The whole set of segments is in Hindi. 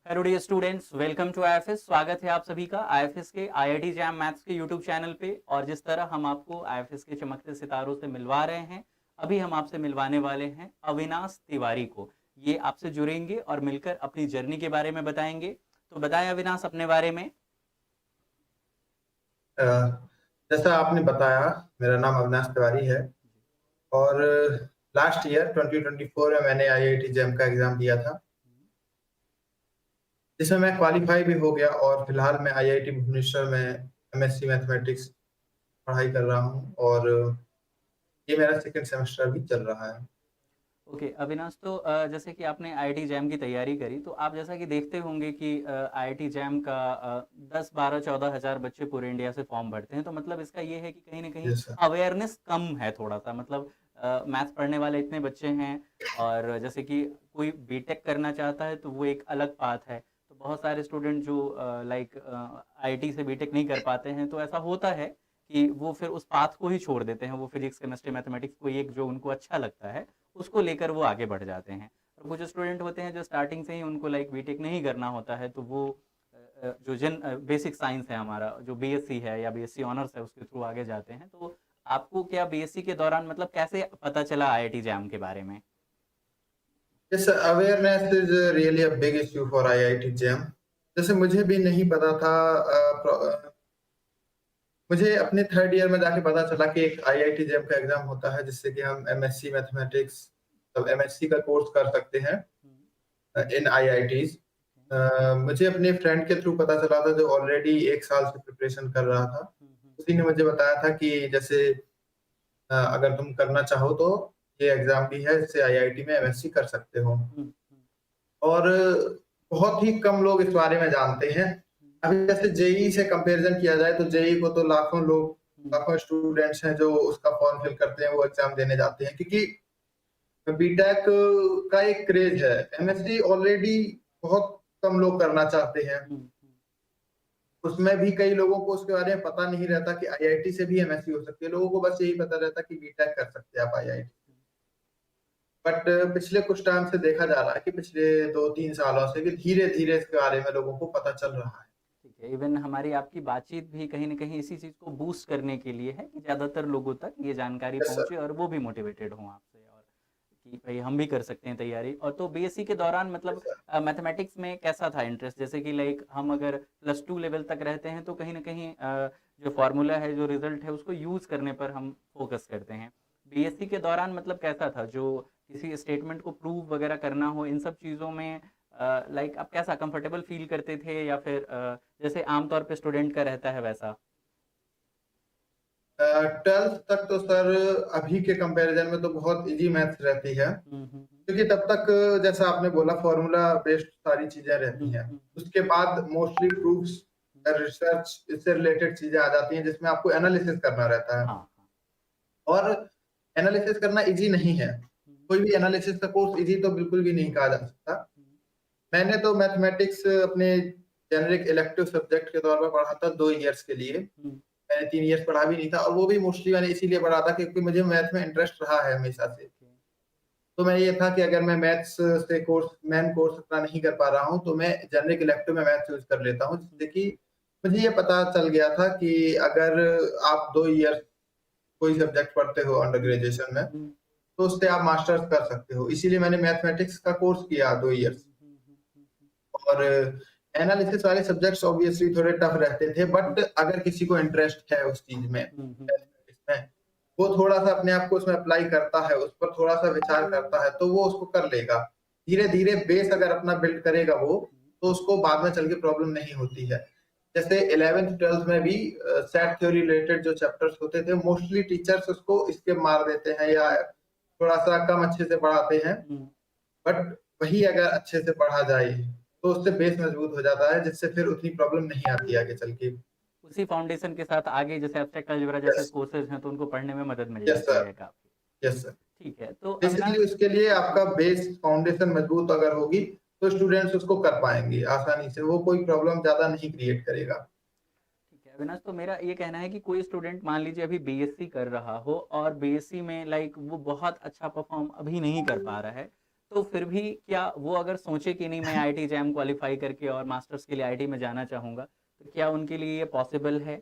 Hello dear students, welcome to IFS. स्वागत है आप सभी का आईएफएस के आईआईटी जैम मैथ्स के यूट्यूब चैनल पे। और जिस तरह हम आपको आईएफएस के चमकते सितारों से मिलवा रहे हैं, अभी हम आपसे मिलवाने वाले हैं अविनाश तिवारी को। ये आपसे जुड़ेंगे और मिलकर अपनी जर्नी के बारे में बताएंगे। तो बताएं अविनाश अपने बारे में। अ, जैसा आपने बताया, मेरा नाम अविनाश तिवारी है और लास्ट ईयर 2024 में मैंने आईआईटी जेम का एग्जाम दिया था, जिसमें मैं क्वालिफाई भी हो गया और फिलहाल मैं आईआईटी भुवनेश्वर में एमएससी मैथमेटिक्स पढ़ाई कर रहा हूँ और ये मेरा सेकंड सेमेस्टर भी चल रहा है। ओके अविनाश, तो जैसे कि आपने आईआईटी जैम की तैयारी करी, तो आप जैसा कि देखते होंगे कि आईआईटी जैम का 10, 12, 14 हज़ार बच्चे पूरे इंडिया से फॉर्म भरते हैं। तो मतलब इसका ये है कि कहीं ना कहीं जैसा अवेयरनेस कम है थोड़ा सा। मतलब मैथ्स पढ़ने वाले इतने बच्चे हैं, और जैसे कि कोई बीटेक करना चाहता है तो वो एक अलग पाथ है। तो बहुत सारे स्टूडेंट जो लाइक आईआईटी से बीटेक नहीं कर पाते हैं, तो ऐसा होता है कि वो फिर उस पाथ को ही छोड़ देते हैं। वो फिजिक्स केमिस्ट्री मैथमेटिक्स को एक जो उनको अच्छा लगता है उसको लेकर वो आगे बढ़ जाते हैं। और कुछ स्टूडेंट होते हैं जो स्टार्टिंग से ही उनको लाइक बीटेक नहीं करना होता है, तो वो जो बेसिक साइंस है हमारा, जो बीएससी है या बीएससी ऑनर्स है, उसके थ्रू आगे जाते हैं। तो आपको क्या बीएससी के दौरान मतलब कैसे पता चला आईआईटी जैम के बारे में? जैसे awareness is really a big issue for IIT JAM. जैसे मुझे भी नहीं पता था। मुझे अपने थर्ड ईयर में जाके पता चला कि एक आईआईटी जेम का एग्जाम होता है, जिससे कि हम एमएससी मैथमेटिक्स, मतलब एमएससी का कोर्स कर सकते हैं हम्म, इन आईआईटीज। मुझे अपने फ्रेंड के थ्रू पता चला था, जो ऑलरेडी एक साल से प्रिपरेशन कर रहा था। उसी ने मुझे बताया था कि जैसे अगर तुम करना चाहो तो ये एग्जाम भी है, इससे आईआईटी में एमएससी कर सकते हो। हम्म, और बहुत ही कम लोग इस बारे में जानते हैं। अभी जैसे जेई से कंपैरिजन किया जाए तो जेई को तो लाखों लोग, लाखों स्टूडेंट्स हैं जो उसका फॉर्म फिल करते हैं, वो एग्जाम देने जाते हैं, क्योंकि बीटेक का एक क्रेज है। एमएससी ऑलरेडी बहुत कम लोग करना चाहते हैं। उसमें भी कई लोगों को उसके बारे में पता नहीं रहता कि आईआईटी से भी एमएससी हो सकती है। लोगों को बस यही पता रहता कि बीटेक कर सकते हैं आप आईआईटी। बट पिछले कुछ टाइम से देखा जा रहा है कि पिछले 2-3 सालों से कि धीरे धीरे इसके बारे में लोगों को पता चल रहा है। ठीक है। इवन हमारी आपकी बातचीत भी कहीं ना कहीं इसी चीज़ को बूस्ट करने के लिए है कि ज़्यादातर लोगों तक ये जानकारी यस सर। पहुंचे और वो भी मोटिवेटेड हों आपसे, और कि भाई हम भी कर सकते हैं तैयारी। और तो बीएससी के दौरान यस मतलब सर। मैथमेटिक्स में कैसा था इंटरेस्ट? जैसे कि लाइक हम अगर +2 लेवल तक रहते हैं तो कहीं ना कहीं जो फार्मूला है, जो रिजल्ट है, उसको यूज़ करने पर हम फोकस करते हैं। बीएससी के दौरान मतलब कैसा था, जो किसी स्टेटमेंट को प्रूव वगैरह करना हो, इन सब चीज़ों में लाइक आप कैसा कंफर्टेबल फील करते थे, या फिर जैसे आमतौर पे स्टूडेंट का रहता है वैसा? 12th तक तो सर अभी के कंपैरिजन में तो बहुत इजी मैथ्स रहती है, हम्म, हम्म, क्योंकि तब तक जैसा आपने बोला फॉर्मूला बेस्ड सारी चीजें रहती हैं। उसके बाद मोस्टली प्रूफ्स, रिसर्च, इससे रिलेटेड चीजें आ जाती हैं, जिसमें आपको एनालिसिस करना रहता है। हाँ, हाँ। और एनालिसिस करना इजी नहीं है। हम्म, कोई भी एनालिसिस का कोर्स इजी तो बिल्कुल भी नहीं कहा जा सकता। हम्म, मैंने तो मैथमेटिक्स अपने जेनेरिक इलेक्टिव सब्जेक्ट के तौर पर पढ़ा था 2 इयर्स के लिए। हम्म, मैंने 3 इयर्स पढ़ा भी नहीं था, और वो भी मोस्टली मैंने इसीलिए पढ़ा था क्योंकि मुझे मैथ में इंटरेस्ट रहा है हमेशा से। ओके। तो मैं ये था कि अगर मैं मैथ्स से कोर्स, मेन कोर्स अपना नहीं कर पा रहा हूँ, तो मैं जेनेरिक इलेक्टिव में मैथ चूज कर लेता हूँ, जिससे कि मुझे ये पता चल गया था कि अगर आप 2 ईयर कोई सब्जेक्ट पढ़ते हो अंडर हम्म, ग्रेजुएशन में, हम्म, तो उससे आप मास्टर्स कर सकते हो। इसीलिए मैंने मैथमेटिक्स का कोर्स किया 2 इयर्स। और एनालिसिस वाले सब्जेक्ट्स ऑब्वियसली थोड़े टफ रहते थे, बट अगर किसी को इंटरेस्ट है उस चीज में, मैथमेटिक्स में, वो थोड़ा सा अपने आप को उसमें अप्लाई करता है, उस पर थोड़ा सा विचार करता है, तो वो उसको कर लेगा। धीरे धीरे बेस अगर अपना बिल्ड करेगा वो, तो उसको बाद में चल के प्रॉब्लम नहीं होती है। जैसे 11th 12th में भी सेट थ्योरी रिलेटेड जो चैप्टर्स होते थे, मोस्टली टीचर्स उसको इसके मार देते हैं या थोड़ा सा कम अच्छे से पढ़ाते हैं। बट वही अगर अच्छे से पढ़ा जाए तो उससे बेस मजबूत हो जाता है, जिससे फिर उतनी प्रॉब्लम नहीं आती आगे चल के। उसी फाउंडेशन के साथ आगे जैसे एब्स्ट्रैक्ट अलजेब्रा जैसे यस। कोर्सेज हैं, तो उनको पढ़ने में मदद मिल यस जाती सर। है काफ़ी। Yes sir. ठीक है, तो बेसिकली अविनाश। उसके लिए आपका बेस फाउंडेशन मजबूत अगर होगी, तो स्टूडेंट्स उसको कर पाएंगे आसानी से, वो कोई प्रॉब्लम ज्यादा नहीं क्रिएट करेगा। ठीक है अविनाश, तो मेरा ये कहना है कि कोई स्टूडेंट मान लीजिए अभी बीएससी कर रहा हो और बीएससी में लाइक वो बहुत अच्छा परफॉर्म अभी नहीं कर पा रहा है, तो फिर भी क्या वो अगर सोचे कि नहीं मैं आईआईटी जैम क्वालिफाई करके और मास्टर्स के लिए आईआईटी में जाना चाहूँगा, तो क्या उनके लिए ये पॉसिबल है?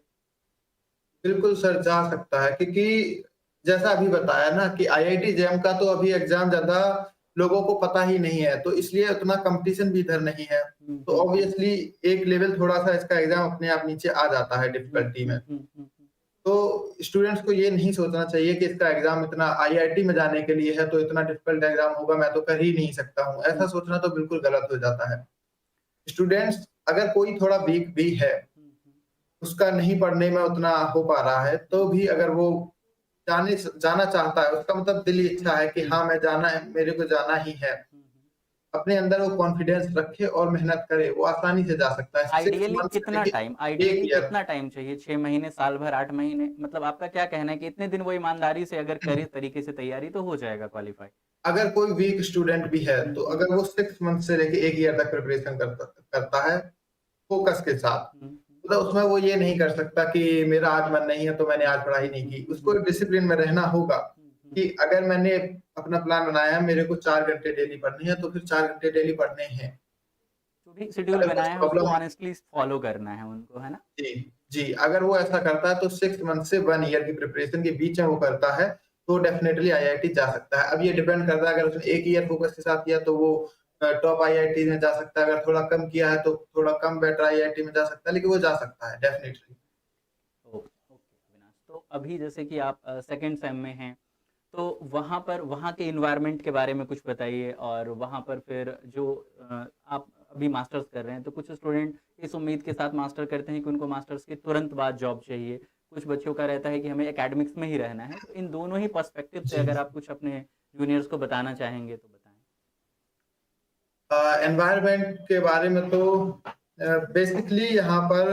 बिल्कुल सर, जा सकता है, क्योंकि जैसा अभी बताया ना कि आईआईटी जैम का तो अभी एग्जाम ज्यादा लोगों को पता ही नहीं है, तो इसलिए उतना कंपटीशन भी इधर नहीं है। हुँ, तो हुँ, हुँ। ऑब्वियसली एक लेवल थोड़ा-सा इसका एग्जाम अपने आप नीचे आ जाता है हुँ, डिफिकल्टी में। हुँ, हुँ, हुँ, हुँ। तो स्टूडेंट्स को ये नहीं सोचना चाहिए कि इसका एग्जाम इतना आईआईटी में जाने के लिए है, तो इतना डिफिकल्ट एग्जाम होगा, मैं तो कर ही नहीं सकता हूँ। हुँ, ऐसा सोचना तो बिल्कुल गलत हो जाता है। स्टूडेंट्स, अगर कोई थोड़ा वीक भी है, हुँ, हुँ, उसका नहीं पढ़ने में उतना हो पा रहा है, तो भी अगर वो जाना चाहता है, उसका मतलब दिली हुँ, इच्छा है कि हुँ, हाँ, मैं जाना है, मेरे को जाना ही है। हुँ, हुँ। अपने अंदर वो कॉन्फिडेंस रखे और मेहनत करे, वो आसानी से जा सकता है। 6 मंथ से लेके 1 आइडियली ईयर। कितना टाइम चाहिए? 6 महीने, साल भर, 8 महीने? मतलब आपका क्या कहना है कि इतने दिन वो ईमानदारी से अगर करे तरीके से तैयारी तो हो जाएगा क्वालीफाई? अगर कोई वीक स्टूडेंट भी है, हुँ, तो हुँ, अगर वो 6 मंथ से लेके 1 ईयर तक प्रिपरेशन करता करता है, फ़ोकस के साथ, हुँ, हुँ, मतलब उसमें वो ये नहीं कर सकता कि मेरा आज मन नहीं है, तो मैंने आज पढ़ाई नहीं हुँ, की। हुँ, उसको हुँ, एक डिसिप्लिन में रहना होगा हुँ, हुँ। कि अगर मैंने अपना प्लान बनाया है, मेरे को 4 घंटे डेली पढ़ने हैं, तो फिर 4 घंटे डेली पढ़ने हैं। जो भी शेड्यूल अगर कुछ बनाया है उसको प्रॉब्लम ऑनेस्टली फॉलो करना है उनको, है ना? जी, जी, अगर वो ऐसा करता है, तो 6 मंथ से 1 ईयर की प्रिपरेशन के बीच में वो करता है, तो डेफिनिटली आईआईटी जा सकता है। अब ये डिपेंड करता है, अगर उसने 1 ईयर फ़ोकस के साथ किया, तो वो टॉप आईआईटी में जा सकता है, अगर थोड़ा कम किया है, तो थोड़ा कम बेटर आईआईटी में जा सकता है, लेकिन वो जा सकता है डेफिनिटली। ओके अविनाश। तो अभी जैसे कि आप सेकंड सेम में हैं, तो वहाँ पर वहाँ के एनवायरनमेंट के बारे में कुछ बताइए और वहाँ पर फिर जो आप अभी मास्टर्स कर रहे हैं तो कुछ स्टूडेंट इस उम्मीद के साथ मास्टर करते हैं कि उनको मास्टर्स के तुरंत बाद जॉब चाहिए। कुछ बच्चों का रहता है कि हमें एकेडमिक्स में ही रहना है। तो इन दोनों ही पर्सपेक्टिव से जी। अगर आप कुछ अपने जूनियर्स को बताना चाहेंगे तो बताएँ? एनवायरनमेंट के बारे में तो बेसिकली यहाँ पर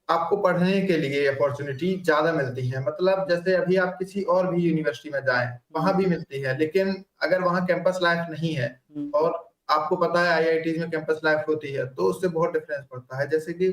आपको पढ़ने के लिए अपॉर्चुनिटी ज़्यादा मिलती है। मतलब जैसे अभी आप किसी और भी यूनिवर्सिटी में जाएँ, हुँ, वहाँ भी मिलती है, लेकिन अगर वहाँ कैंपस लाइफ नहीं है हुँ, और आपको पता है आईआईटीज़ में कैंपस लाइफ होती है, तो उससे बहुत डिफरेंस पड़ता है। जैसे कि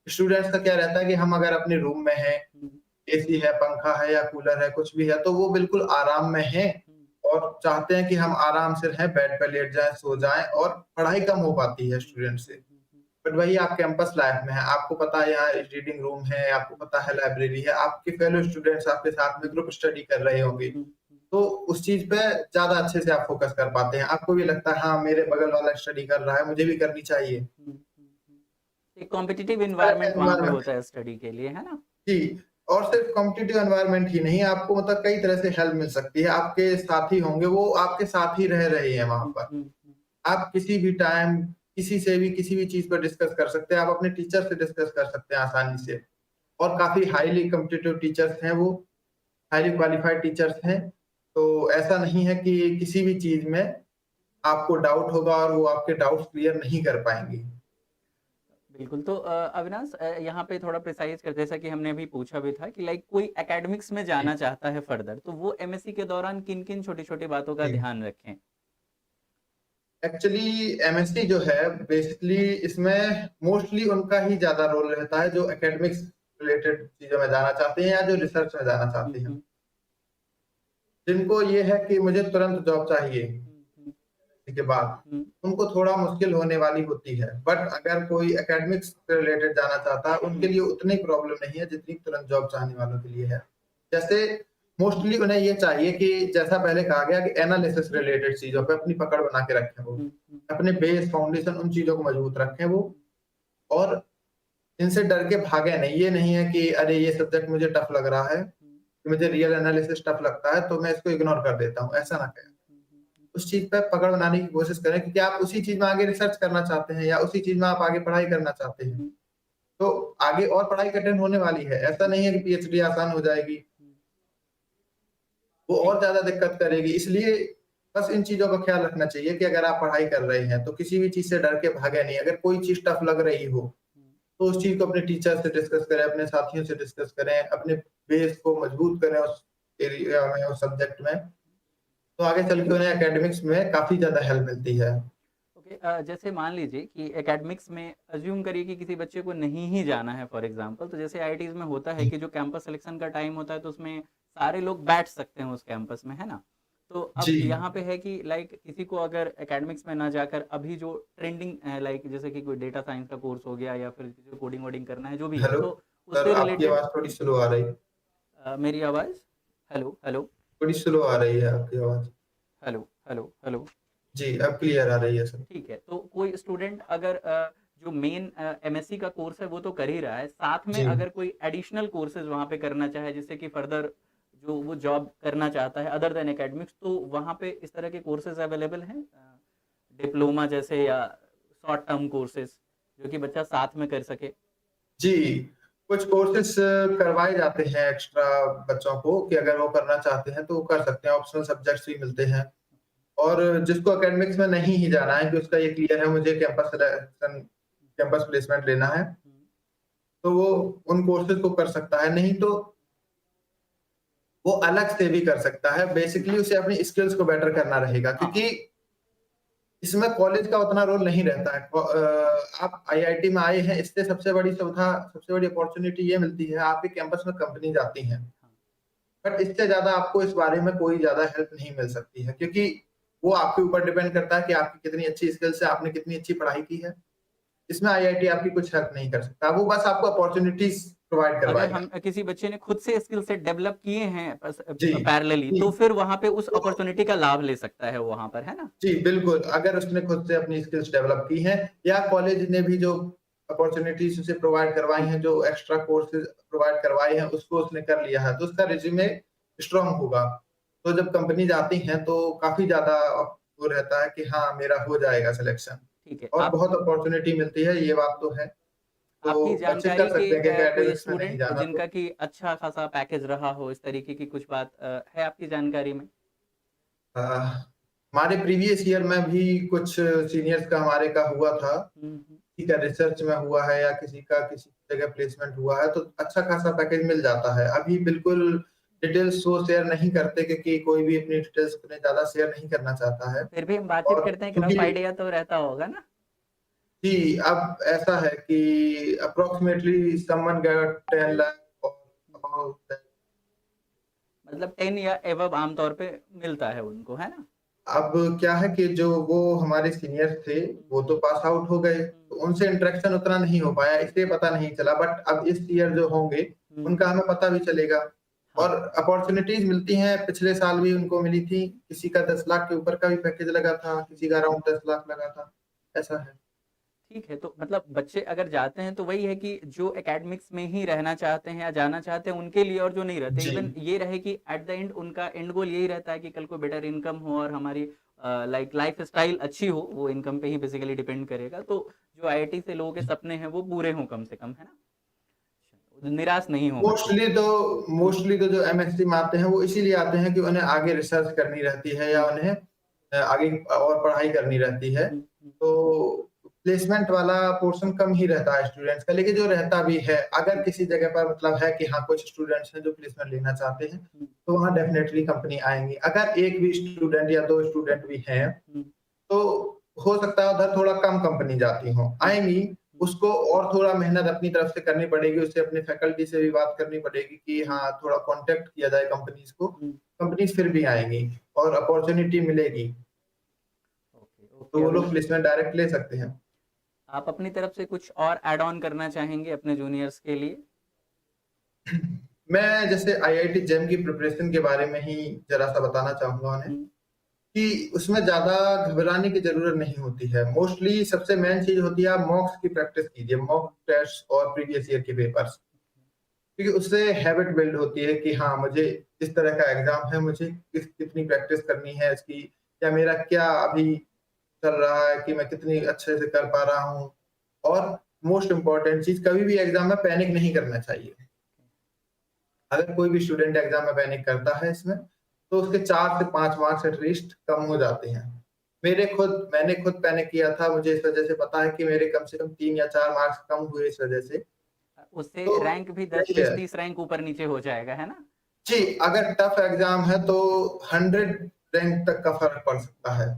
स्टूडेंट्स का क्या रहता है कि हम अगर अपने रूम में हैं, हुँ, एसी है, पंखा है या कूलर है, कुछ भी है, तो वो बिल्कुल आराम में हैं हुँ, और चाहते हैं कि हम आराम से रहें, बेड पे लेट जाएँ, सो जाएँ और पढ़ाई कम हो पाती है हुँ, स्टूडेंट हुँ, से। हुँ, हुँ, बट वही आप कैंपस लाइफ में हैं, आपको पता है यहाँ रीडिंग रूम है, आपको पता है लाइब्रेरी है, आपके फेलो स्टूडेंट्स आपके साथ में ग्रुप स्टडी कर रहे होंगे, हुँ, हुँ, तो उस चीज़ पे ज़्यादा अच्छे से आप फ़ोकस कर पाते हैं। आपको भी लगता है हाँ, मेरे बगल वाला स्टडी कर रहा है, मुझे भी करनी चाहिए। हुँ, हुँ, हुँ। एक कॉम्पिटिटिव इस तरह का एनवायरनमेंट वहाँ पे एनवायरनमेंट होता है स्टडी के लिए, है ना? जी, और सिर्फ कॉम्पिटिटिव एनवायरनमेंट ही नहीं, आपको मतलब कई तरह से हेल्प मिल सकती है। आपके साथी होंगे, वो आपके साथ ही रह रहे हैं वहाँ हुँ, पर। हुँ, हुँ, आप किसी भी टाइम, किसी से भी, किसी भी चीज़ पर डिस्कस कर सकते हैं। आप अपने टीचर से डिस्कस कर सकते हैं आसानी से और काफ़ी हाइली कॉम्पिटिटिव टीचर्स हैं वो, हाइली क्वालिफाइड टीचर्स हैं। तो ऐसा नहीं है कि किसी भी चीज़ में आपको डाउट होगा और वो आपके डाउट्स क्लियर नहीं कर पाएँगे। बिल्कुल। तो अविनाश यहाँ पे थोड़ा प्रिसाइज़ कर जैसा कि हमने अभी पूछा भी था कि लाइक कोई एकेडमिक्स में जी, जाना चाहता है फर्दर, तो वो एमएससी के दौरान किन-किन छोटी-छोटी बातों का जी। ध्यान रखें? एक्चुअली एमएससी जो है बेसिकली इसमें मोस्टली उनका ही ज़्यादा रोल रहता है जो एकेडमिक्स रिलेटेड चीज़ों में जाना चाहते हैं या जो रिसर्च में जाना हुँ, चाहते हैं। हुँ, जिनको ये है कि मुझे तुरंत जॉब चाहिए हुँ, हुँ, के बाद, हुँ, उनको थोड़ा मुश्किल होने वाली होती है। बट अगर कोई एकेडमिक्स से रिलेटेड जाना चाहता है, उनके हुँ, लिए उतनी प्रॉब्लम नहीं है जितनी तुरंत जॉब चाहने वालों के लिए है। जैसे मोस्टली उन्हें ये चाहिए कि जैसा पहले कहा गया कि एनालिसिस रिलेटेड चीज़ों पे अपनी पकड़ बना के रखें वो। हुँ, हुँ, अपने बेस फाउंडेशन उन चीज़ों को मजबूत रखें वो हुँ, और इनसे डर के भागे नहीं। ये नहीं है कि अरे ये सब्जेक्ट मुझे टफ लग रहा है, हुँ, मुझे रियल एनालिसिस टफ लगता है तो मैं इसको इग्नोर कर देता हूँ, ऐसा ना करें। हुँ, हुँ, हुँ, हुँ, उस चीज़ पे पकड़ बनाने की कोशिश करें क्योंकि आप उसी चीज़ में आगे रिसर्च करना चाहते हैं या उसी चीज़ में आप आगे पढ़ाई करना चाहते हैं। हुँ, तो आगे और पढ़ाई कठिन होने वाली है। ऐसा नहीं है कि पीएचडी आसान हो जाएगी, हुँ, वो जी। और ज़्यादा दिक्कत करेगी। इसलिए बस इन चीज़ों का ख़्याल रखना चाहिए कि अगर आप पढ़ाई कर रहे हैं, तो किसी भी चीज़ से डर के भागे नहीं। अगर कोई चीज़ टफ लग रही हो, हुँ, तो उस चीज़ को अपने टीचर से डिस्कस करें, अपने साथियों से डिस्कस करें, अपने बेस को मजबूत करें उस एरिया में, उस सब्जेक्ट में। तो आगे चल के उन्हें एकेडमिक्स में काफ़ी ज़्यादा हेल्प मिलती है। ओके जैसे मान लीजिए कि एकेडमिक्स में अज्यूम करिए कि किसी बच्चे को नहीं ही जाना है फॉर एग्जांपल तो जैसे आईआईटीज़ में होता है जी, कि जो कैंपस सिलेक्शन का टाइम होता है तो उसमें सारे लोग बैठ सकते हैं उस कैंपस में, है ना? तो अब जी यहाँ पे है कि लाइक किसी को अगर एकेडमिक्स में ना जाकर अभी जो ट्रेंडिंग लाइक जैसे कि कोई डेटा साइंस का कोर्स हो गया या फिर किसी को कोडिंग वोडिंग करना है जो भी है, हेलो तो सर, उससे आपकी रिलेटेड आवाज़ थोड़ी स्लो आ रही है। मेरी आवाज़, हेलो हेलो थोड़ी स्लो आ रही है आपकी आवाज़। Hello hello hello. जी, अब क्लियर आ रही है सर। ठीक है, तो कोई स्टूडेंट अगर जो मेन एमएससी का कोर्स है वो तो कर ही रहा है, साथ में जी अगर कोई एडिशनल कोर्सेज वहाँ पे करना चाहे जिससे कि फर्दर जो वो जॉब करना चाहता है अदर देन एकेडमिक्स, तो वहाँ पे इस तरह के कोर्सेज अवेलेबल हैं, डिप्लोमा जैसे या शॉर्ट टर्म कोर्सेज जो कि बच्चा साथ में कर सके। जी, कुछ कोर्सेस करवाए जाते हैं एक्स्ट्रा बच्चों को कि अगर वो करना चाहते हैं तो वो कर सकते हैं, ऑप्शनल सब्जेक्ट्स भी मिलते हैं। और जिसको एकेडमिक्स में नहीं ही जाना है कि उसका ये क्लियर है मुझे कैंपस प्लेसमेंट लेना है, तो वो उन कोर्सेज को कर सकता है। नहीं तो वो अलग से भी कर सकता है। बेसिकली उसे अपनी स्किल्स को बेटर करना रहेगा, हाँ क्योंकि इसमें कॉलेज का उतना रोल नहीं रहता है। आप आईआईटी में आए हैं, इससे सबसे बड़ी सुविधा, सबसे बड़ी अपॉर्च्युनिटी ये मिलती है, आपके कैंपस में कंपनी जाती हैं। हाँ बट इससे ज़्यादा आपको इस बारे में कोई ज़्यादा हेल्प नहीं मिल सकती है, क्योंकि वो आपके ऊपर डिपेंड करता है कि आपकी कितनी अच्छी स्किल्स है, आपने कितनी अच्छी पढ़ाई की है। इसमें आईआईटी आपकी कुछ हेल्प नहीं कर सकता, वो बस आपको अपॉर्च्युनिटीज़ प्रोवाइड अगर करवाएगा। हम किसी बच्चे ने खुद से स्किल सेट डेवलप किए हैं जी, पैरेलली, जी। तो फिर वहां पे उस तो अपॉर्चुनिटी का लाभ ले सकता है वहां पर, है ना। जी, बिल्कुल, अगर उसने खुद से अपनी स्किल्स डेवलप की हैं या कॉलेज ने भी जो अपॉर्च्युनिटीज़ उसे प्रोवाइड करवाई हैं, जो एक्स्ट्रा कोर्सेज़ प्रोवाइड करवाए हैं, उसको उसने कर लिया है, तो उसका रिज़्यूमे स्ट्रॉन्ग होगा। तो जब कंपनीज़ आती हैं, तो काफ़ी ज़्यादा वो रहता है कि हाँ, मेरा हो जाएगा सिलेक्शन ठीक है, और आप बहुत अपॉर्च्युनिटी मिलती है, ये बात तो है। आपकी तो बच्चे जानकारी कर के सकते हैं कि कोई एकेडमिक्स में नहीं स्टूडेंट जाना तो। जिनका कि अच्छा खासा पैकेज रहा हो, इस तरीके की कुछ बात है आपकी जानकारी में। अ, हमारे प्रीवियस ईयर में भी कुछ सीनियर्स का हमारे का हुआ था। हम्म। किसी का रिसर्च में हुआ है या किसी का किसी जगह प्लेसमेंट हुआ है, तो अच्छा खासा पैकेज मिल जाता है। अभी बिल्कुल डिटेल्स वो शेयर नहीं करते, क्योंकि कोई भी अपनी डिटेल्स उतने ज़्यादा शेयर नहीं करना चाहता है। फिर भी हम बातचीत और करते हैं, एक क्योंकि रफ आइडिया तो रहता होगा ना। जी, अब ऐसा है कि अप्रॉक्सिमेटली समवन गॉट 10 लाख और अबाउट दैट। मतलब 10 या एबव आमतौर पे मिलता है उनको, है ना। अब क्या है कि जो वो हमारे सीनियर्स थे, वो तो पास आउट हो गए, तो उनसे इंटरेक्शन उतना नहीं हो पाया, इसलिए पता नहीं चला। बट अब इस ईयर जो होंगे, उनका हमें पता भी चलेगा। हाँ और अपॉर्च्युनिटीज़ मिलती हैं, पिछले साल भी उनको मिली थी। किसी का 10 लाख के ऊपर का भी पैकेज लगा था, किसी का अराउंड 10 लाख लगा था, ऐसा है। ठीक है, तो मतलब बच्चे अगर जाते हैं तो वही है कि जो एकेडमिक्स में ही रहना चाहते हैं या जाना चाहते हैं उनके लिए, और जो नहीं रहते, जी, इवन ये रहे कि एट द एंड उनका एंड गोल यही रहता है कि कल को बेटर इनकम हो और हमारी लाइक लाइफ स्टाइल अच्छी हो, वो इनकम पे ही बेसिकली डिपेंड करेगा। तो जो आईआईटी से लोगों के सपने हैं वो पूरे हों कम से कम, है ना, निराश नहीं हो बच्चे। मोस्टली तो जो एमएससी में आते हैं, वो इसीलिए आते हैं कि उन्हें आगे रिसर्च करनी रहती है या हम्म, उन्हें आगे और पढ़ाई करनी रहती है। हम्म, हम्म, तो प्लेसमेंट वाला पोर्शन कम ही रहता है स्टूडेंट्स का, लेकिन जो रहता भी है, अगर किसी जगह पर मतलब है कि हाँ, कुछ स्टूडेंट्स हैं जो प्लेसमेंट लेना चाहते हैं, हम्म, तो वहाँ डेफ़िनेटली कंपनी आएँगी। अगर 1 भी स्टूडेंट या 2 स्टूडेंट भी हैं, हम्म, तो हो सकता है उधर थोड़ा कम कंपनी जाती हों। हम्म, आएँगी, हम्म, उसको और थोड़ा मेहनत अपनी तरफ से करनी पड़ेगी, उसे अपने फैकल्टी से भी बात करनी पड़ेगी कि हम्म, हाँ, थोड़ा कॉन्टैक्ट किया जाए कंपनीज़ को। हम्म, कंपनीज़ फिर भी आएँगी और अपॉर्च्युनिटी मिलेगी, ओके तो ओके वो लोग अभिनव, प्लेसमेंट डायरेक्ट ले सकते हैं। आप अपनी तरफ से कुछ और ऐड ऑन करना चाहेंगे अपने जूनियर्स के लिए। मैं जैसे आईआईटी जेईई की प्रिपरेशन के बारे में ही ज़रा-सा बताना चाहूँगा उन्हें, हम्म, कि उसमें ज़्यादा घबराने की ज़रूरत नहीं होती है। मोस्टली सबसे मेन चीज़ होती है, आप मॉक्स की प्रैक्टिस कीजिए, मॉक टेस्ट और प्रीवियस ईयर के पेपर्स। क्योंकि उससे हैबिट बिल्ड होती है कि हाँ, मुझे इस तरह का एग्ज़ाम है, मुझे कितनी प्रैक्टिस करनी है इसकी, या मेरा क्या अभी चल रहा है कि मैं कितनी अच्छे से कर पा रहा हूँ। और मोस्ट इम्पोर्टेंट चीज़, कभी भी एग्ज़ाम में पैनिक नहीं करना चाहिए। अगर कोई भी स्टूडेंट एग्ज़ाम में पैनिक करता है इसमें, तो उसके 4 से 5 मार्क्स एट लीस्ट कम हो जाते हैं। मैंने खुद पैनिक किया था, मुझे इस वज़ह से पता है कि मेरे कम से कम 3 या 4 मार्क्स कम हुए इस वज़ह से। उससे तो रैंक भी दस यही बीस है। तीस रैंक ऊपर नीचे हो जाएगा, है ना। जी, अगर टफ एग्ज़ाम है तो 100 रैंक तक का फ़र्क पड़ सकता है,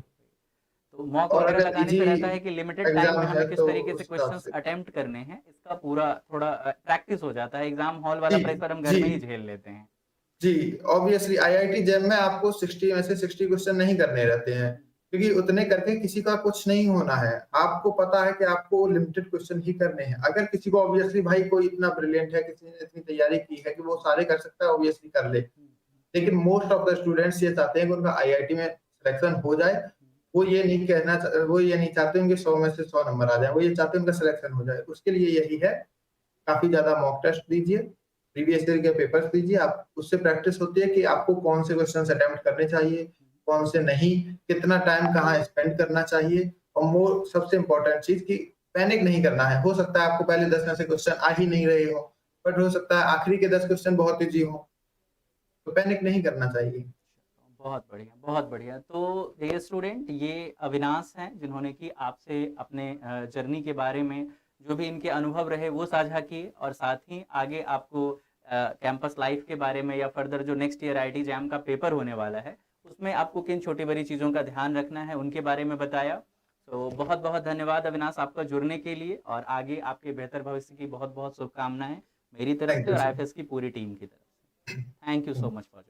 तो मॉक और वगैरह अगर लगाने ईज़ी से रहता है कि लिमिटेड टाइम एग्ज़ाम में है हमें किस तो तरीके से उस हिसाब क्वेश्चंस से। अटेम्प्ट करने हैं, इसका पूरा थोड़ा प्रैक्टिस हो जाता है। एग्जाम हॉल वाला जी, प्रेशर हम घर जी। में ही झेल लेते हैं। जी, ऑब्वियसली आईआईटी जैम में आपको 60 में से 60 क्वेश्चन नहीं करने रहते हैं, क्योंकि उतने करके किसी का कुछ नहीं होना है। आपको पता है कि आपको लिमिटेड क्वेश्चन ही करने हैं। अगर किसी को ऑब्वियसली भाई कोई इतना ब्रिलियंट है, किसी ने इतनी तैयारी की है कि वो सारे कर सकता है, ऑब्वियसली कर ले। लेकिन मोस्ट ऑफ द स्टूडेंट्स ये चाहते हैं कि उनका आईआईटी में सिलेक्शन हो जाए। वो ये नहीं चाहते उनके 100 में से 100 नंबर आ जाएँ, वो ये चाहते हैं उनका सिलेक्शन हो जाए। उसके लिए यही है, काफ़ी ज़्यादा मॉक टेस्ट दीजिए, प्रीवियस ईयर के पेपर्स दीजिए, आप उससे प्रैक्टिस होती है कि आपको कौन से क्वेश्चन्स अटेम्प्ट करने चाहिए, कौन से नहीं, कितना टाइम कहाँ स्पेंड करना चाहिए और मोर सबसे इम्पोर्टेंट चीज़ कि पैनिक नहीं करना है। हो सकता है आपको पहले 10 में से क्वेश्चन आ ही नहीं रहे हों, बट हो सकता है आखिरी के 10 क्वेश्चन बहुत ईज़ी हों, तो पैनिक नहीं करना चाहिए। बहुत बढ़िया, बहुत बढ़िया। तो डियर स्टूडेंट, ये अविनाश हैं जिन्होंने कि आपसे अपने जर्नी के बारे में जो भी इनके अनुभव रहे वो साझा किए, और साथ ही आगे आपको कैंपस लाइफ के बारे में या फर्दर जो नेक्स्ट ईयर आईआईटी जैम का पेपर होने वाला है उसमें आपको किन छोटी बड़ी चीज़ों का ध्यान रखना है उनके बारे में बताया। तो बहुत बहुत धन्यवाद अविनाश आपका जुड़ने के लिए, और आगे आपके बेहतर भविष्य की बहुत बहुत शुभकामनाएं मेरी तरफ थैंक से यू और सर। आईएफएस की पूरी टीम की तरफ से। Thank you so much for